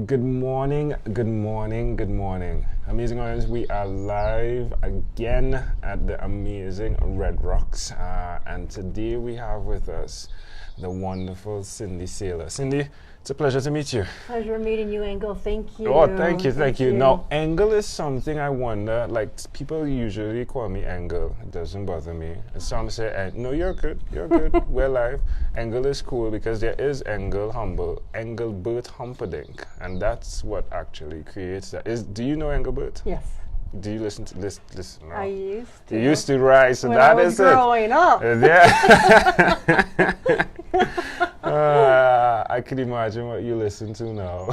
Good morning, good morning, good morning. Amazing audience, we are live again at the amazing Red Rocks. And today we have with us the wonderful Cindy Saylor. Cindy, it's a pleasure to meet you. Pleasure meeting you, Engel. Thank you. Oh, thank you. Now, Engel is something I wonder, like people usually call me Engel. It doesn't bother me. And some say, no, you're good, we're live. Engel is cool because there is Engelbert Humperdinck. And that's what actually creates that. Do you know Engelbert? Yes. Do you listen to this? No. I used to. You used to, right? So when that I was is growing up. Yeah. I can imagine what you listen to now.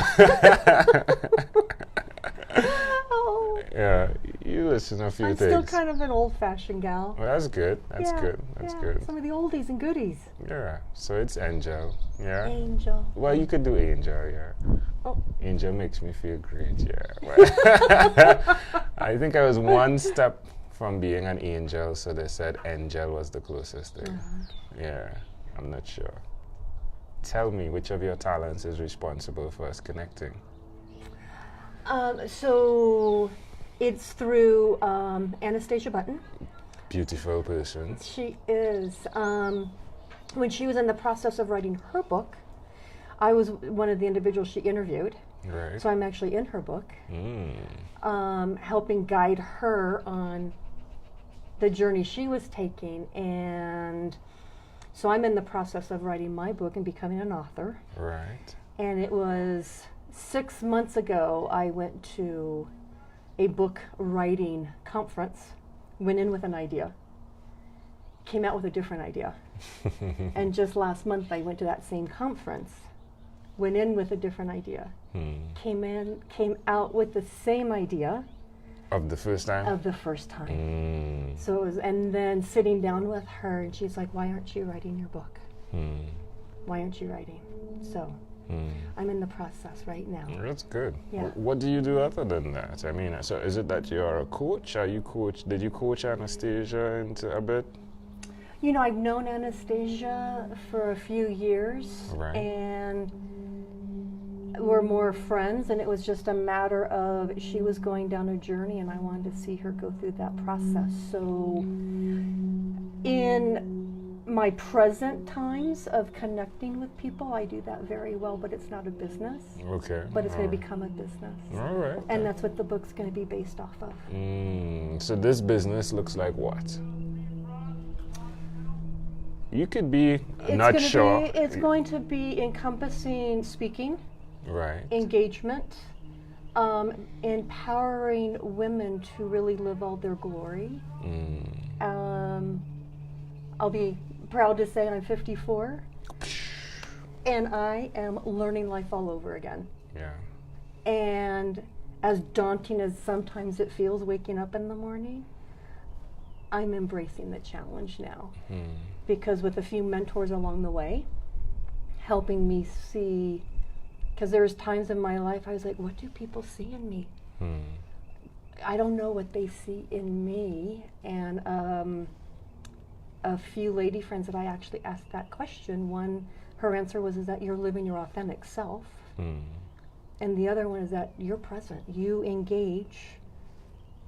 Oh. Yeah, you listen to a few I'm things. still kind of an old-fashioned gal. Well, that's good. That's good. Some of the oldies and goodies. Yeah. So it's Angel. Yeah. Angel. Well, you could do Angel. Yeah. Oh. Angel makes me feel great. Yeah. I think I was one step from being an angel, so they said Angel was the closest thing. Yeah. I'm not sure. Tell me, which of your talents is responsible for us connecting? So it's through Anastasia Button. Beautiful person. She is. When she was in the process of writing her book, I was one of the individuals she interviewed. Right. So I'm actually in her book, helping guide her on the journey she was taking. And so I'm in the process of writing my book and becoming an author. Right. And it was 6 months ago I went to a book writing conference, went in with an idea, came out with a different idea. And just last month I went to that same conference, went in with a different idea, came out with the same idea. Of the first time? Of the first time. So it was, and then sitting down with her, and she's like, why aren't you writing your book? Why aren't you writing? So I'm in the process right now. That's good. Yeah. What do you do other than that? I mean, so is it that you're a coach? Did you coach Anastasia into a bit? You know, I've known Anastasia for a few years, Right. And we're more friends, and it was just a matter of she was going down a journey and I wanted to see her go through that process. So in my present times of connecting with people, I do that very well, but it's not a business. Okay. But it's going to become a business. All right. And that's what the book's going to be based off of. So this business looks like what? You could be not sure. It's going to be encompassing speaking. Right. Engagement, empowering women to really live all their glory. I'll be proud to say I'm 54, and I am learning life all over again. Yeah. And as daunting as sometimes it feels waking up in the morning, I'm embracing the challenge now. Because with a few mentors along the way, helping me see, because there's times in my life I was like, what do people see in me? I don't know what they see in me. And a few lady friends that I actually asked that question, one, her answer was, is that you're living your authentic self. And the other one is that you're present. You engage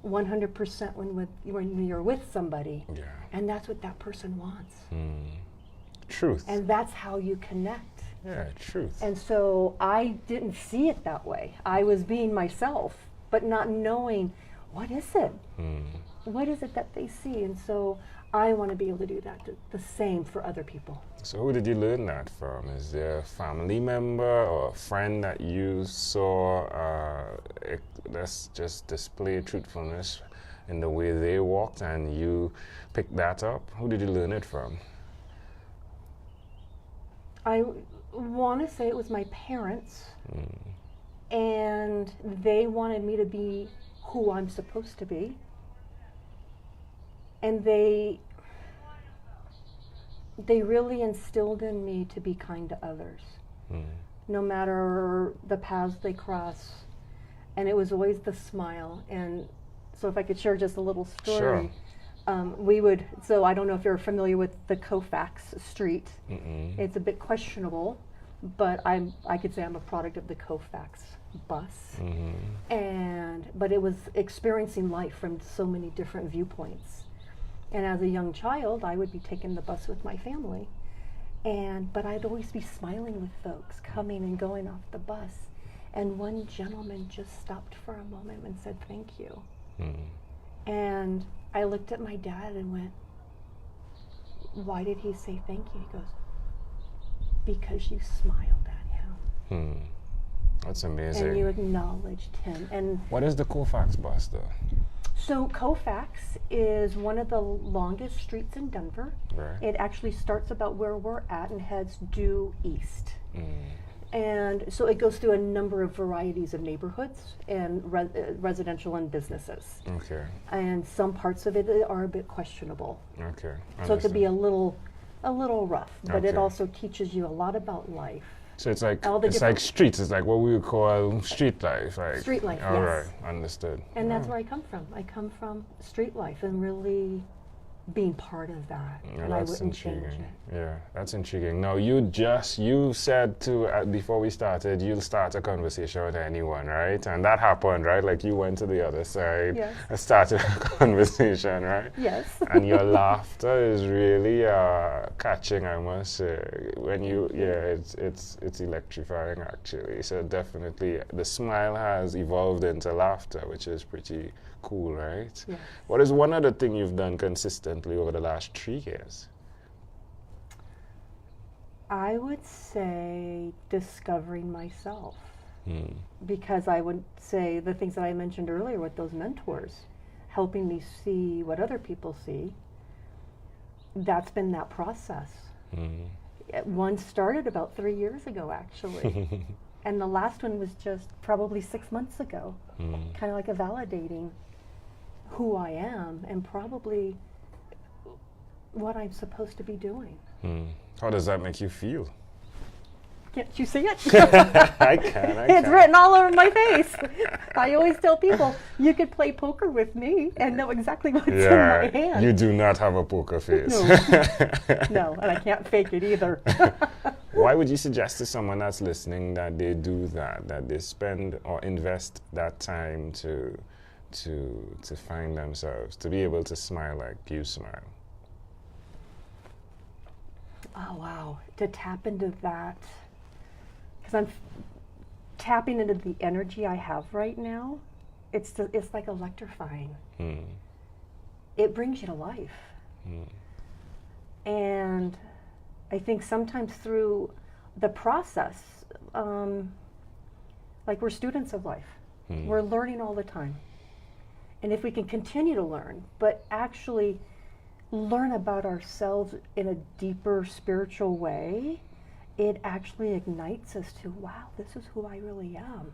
100% when you're with somebody. Yeah. And that's what that person wants. Truth. And that's how you connect. Yeah, truth. And so I didn't see it that way. I was being myself, but not knowing, what is it? What is it that they see? And so I want to be able to do that, the same for other people. So who did you learn that from? Is there a family member or a friend that you saw let's just display truthfulness in the way they walked and you picked that up? Who did you learn it from? I want to say it was my parents, and they wanted me to be who I'm supposed to be, and they really instilled in me to be kind to others, no matter the paths they cross, and it was always the smile. And so if I could share just a little story. Sure. So I don't know if you're familiar with the Colfax Street. Mm-mm. It's a bit questionable, but I could say I'm a product of the Kofax bus. But it was experiencing life from so many different viewpoints. And as a young child, I would be taking the bus with my family. But I'd always be smiling with folks coming and going off the bus. And one gentleman just stopped for a moment and said, "Thank you." And I looked at my dad and went, "Why did he say thank you?" He goes, "Because you smiled at him." That's amazing. And you acknowledged him. And what is the Kofax bus, though? so Kofax is one of the longest streets in Denver. Right. It actually starts about where we're at and heads due east. And so it goes through a number of varieties of neighborhoods and residential and businesses. Okay. And some parts of it are a bit questionable. Okay. So it could be a little rough, but it Okay. also teaches you a lot about life. So it's like all the it's like streets. It's like what we would call street life. Like Street life, All yes. right, understood. And that's where I come from. I come from street life and really being part of that. Yeah, And I that's wouldn't change intriguing. it. Yeah, that's intriguing. Now, you said to before we started, you'll start a conversation with anyone, right? And that happened, right? Like you went to the other side Yes. and started a conversation, right? Yes. And your laughter is really catching, I must say. When it's electrifying actually. So definitely, the smile has evolved into laughter, which is pretty cool, right? Yes. What is one other thing you've done consistently over the last 3 years? I would say discovering myself. Because I would say the things that I mentioned earlier with those mentors, helping me see what other people see, that's been that process. One started about 3 years ago, actually. And the last one was just probably 6 months ago. Kind of like a validating who I am and probably what I'm supposed to be doing. How does that make you feel? Can't you see it? I can. It's written all over my face. I always tell people, you could play poker with me and know exactly what's in my hand. You do not have a poker face. No, and I can't fake it either. Why would you suggest to someone that's listening that they do that they spend or invest that time to find themselves, to be able to smile like you smile? Oh, wow. To tap into that, because I'm tapping into the energy I have right now, it's like electrifying. It brings you to life. And I think sometimes through the process, like we're students of life. We're learning all the time. And if we can continue to learn, but actually learn about ourselves in a deeper spiritual way, it actually ignites us to, wow, this is who I really am.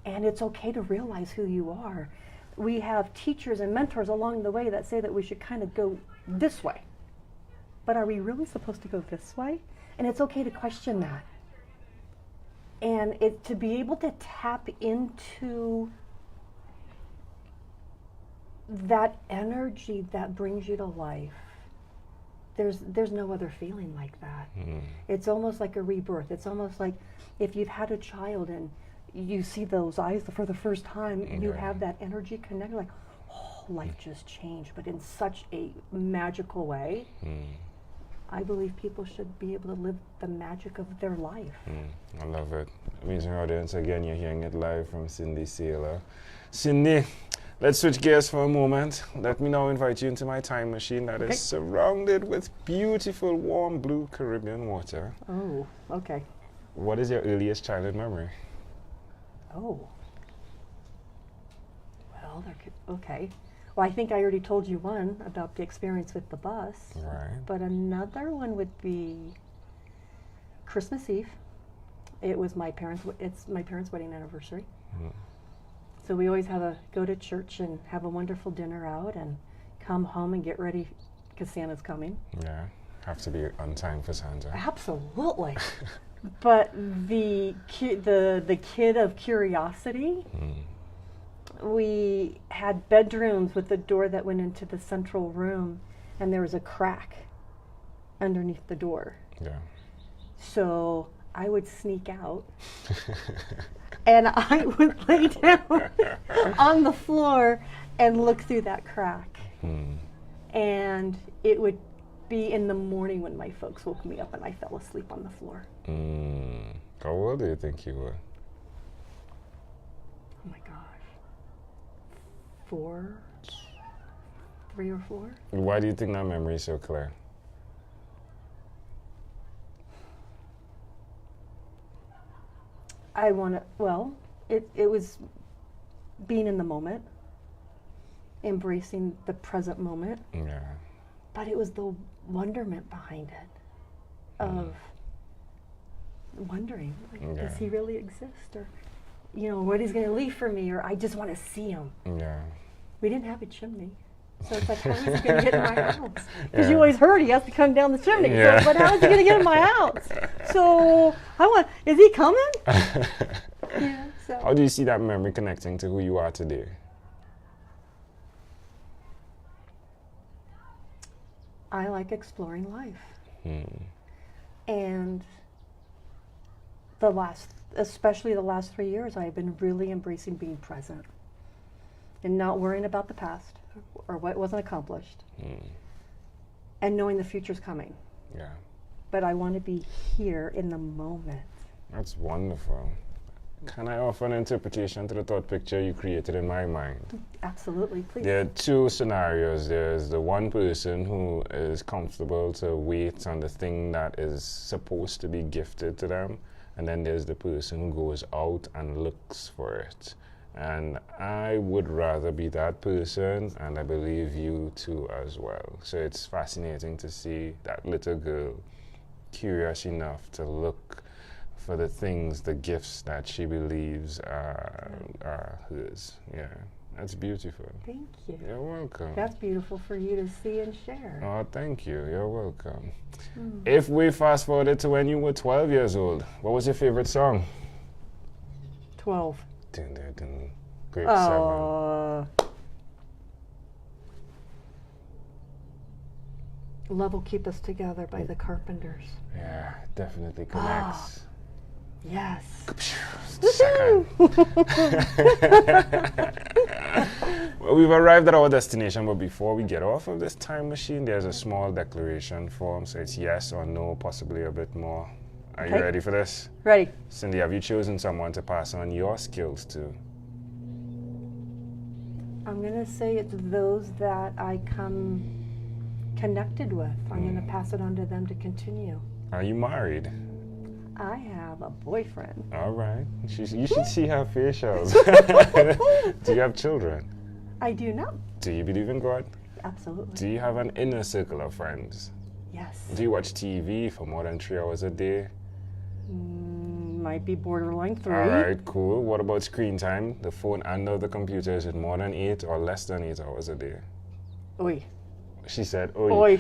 And it's okay to realize who you are. We have teachers and mentors along the way that say that we should kind of go this way. But are we really supposed to go this way? And it's okay to question that. And to be able to tap into that energy that brings you to life, there's no other feeling like that. It's almost like a rebirth. It's almost like if you've had a child and you see those eyes for the first time, you have that energy connect, like, oh, life just changed, but in such a magical way. I believe people should be able to live the magic of their life. I love it. Amazing audience. Again, you're hearing it live from Cindy Saylor. Cindy, let's switch gears for a moment. Let me now invite you into my time machine that is surrounded with beautiful, warm blue Caribbean water. Oh, okay. What is your earliest childhood memory? Oh. Well, okay. Well, I think I already told you one about the experience with the bus. Right. But another one would be Christmas Eve. It was it's my parents' wedding anniversary. So we always go to church and have a wonderful dinner out and come home and get ready because Santa's coming. Yeah, have to be on time for Santa. Absolutely. But the kid of curiosity, we had bedrooms with a door that went into the central room, and there was a crack underneath the door. Yeah. So I would sneak out and I would lay down on the floor and look through that crack. And it would be in the morning when my folks woke me up and I fell asleep on the floor. How old do you think you were? Oh my gosh. 3 or 4. Why do you think that memory is so clear? It was being in the moment, embracing the present moment. Yeah. But it was the wonderment behind it, of wondering, like, does he really exist? Or, what he's going to leave for me, or I just want to see him. Yeah. We didn't have a chimney. So it's like, how is he going to get in my house? Because you always heard he has to come down the chimney. Yeah. So, but how is he going to get in my house? So is he coming? Yeah. So. How do you see that memory connecting to who you are today? I like exploring life. And especially the last 3 years, I've been really embracing being present and not worrying about the past or what wasn't accomplished, and knowing the future's coming. Yeah. But I want to be here in the moment. That's wonderful. Can I offer an interpretation to the thought picture you created in my mind? Absolutely, please. There are 2 scenarios. There's the one person who is comfortable to wait on the thing that is supposed to be gifted to them, and then there's the person who goes out and looks for it. And I would rather be that person, and I believe you too as well. So it's fascinating to see that little girl curious enough to look for the things, the gifts that she believes are hers. Yeah, that's beautiful. Thank you. You're welcome. That's beautiful for you to see and share. Oh, thank you. You're welcome. If we fast forwarded to when you were 12 years old, what was your favorite song? 12. Dun, dun, dun. Grade 7. Love Will Keep Us Together by the Carpenters. Yeah, definitely connects. Yes. Second. Well, we've arrived at our destination, but before we get off of this time machine, there's a small declaration form. So it's yes or no, possibly a bit more. Are you ready for this? Ready. Cindy, have you chosen someone to pass on your skills to? I'm going to say it's those that I come connected with. I'm going to pass it on to them to continue. Are you married? I have a boyfriend. All right. You should see her facials. Do you have children? I do not. Do you believe in God? Absolutely. Do you have an inner circle of friends? Yes. Do you watch TV for more than 3 hours a day? Might be borderline 3. All right, cool. What about screen time? The phone and the computer, is it more than 8 or less than 8 hours a day? Oy. She said, oy. Oy.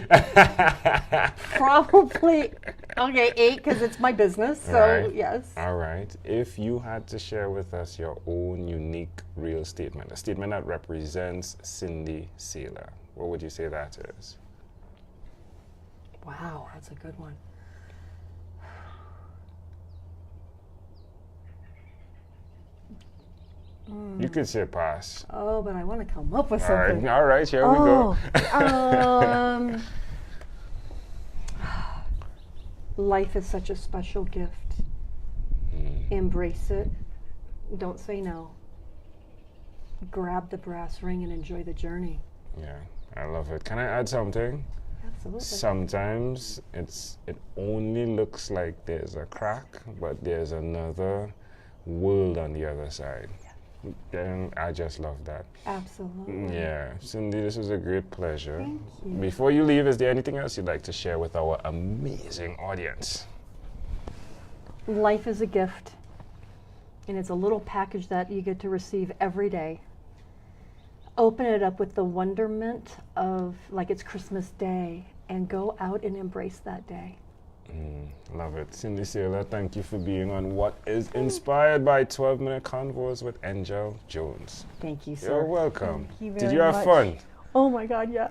Probably, 8 because it's my business, so Right. yes. All right. If you had to share with us your own unique real statement, a statement that represents Cindy Saylor, what would you say that is? Wow, that's a good one. You could say pass. Oh, but I want to come up with All right, something. all right, here we go. Life is such a special gift. Embrace it. Don't say no. Grab the brass ring and enjoy the journey. Yeah, I love it. Can I add something? Absolutely. Sometimes it only looks like there's a crack, but there's another world on the other side. Then I just love that. Absolutely. Yeah, Cindy, this was a great pleasure. Thank you. Before you leave, is there anything else you'd like to share with our amazing audience? Life is a gift, and it's a little package that you get to receive every day. Open it up with the wonderment of, like it's Christmas Day, and go out and embrace that day. Love it. Cindy Saylor, thank you for being on What is Inspired by 12-Minute Convos with Angel Jones. Thank you, sir. You're welcome. Thank you Did very you have much. fun? Oh my God, yeah.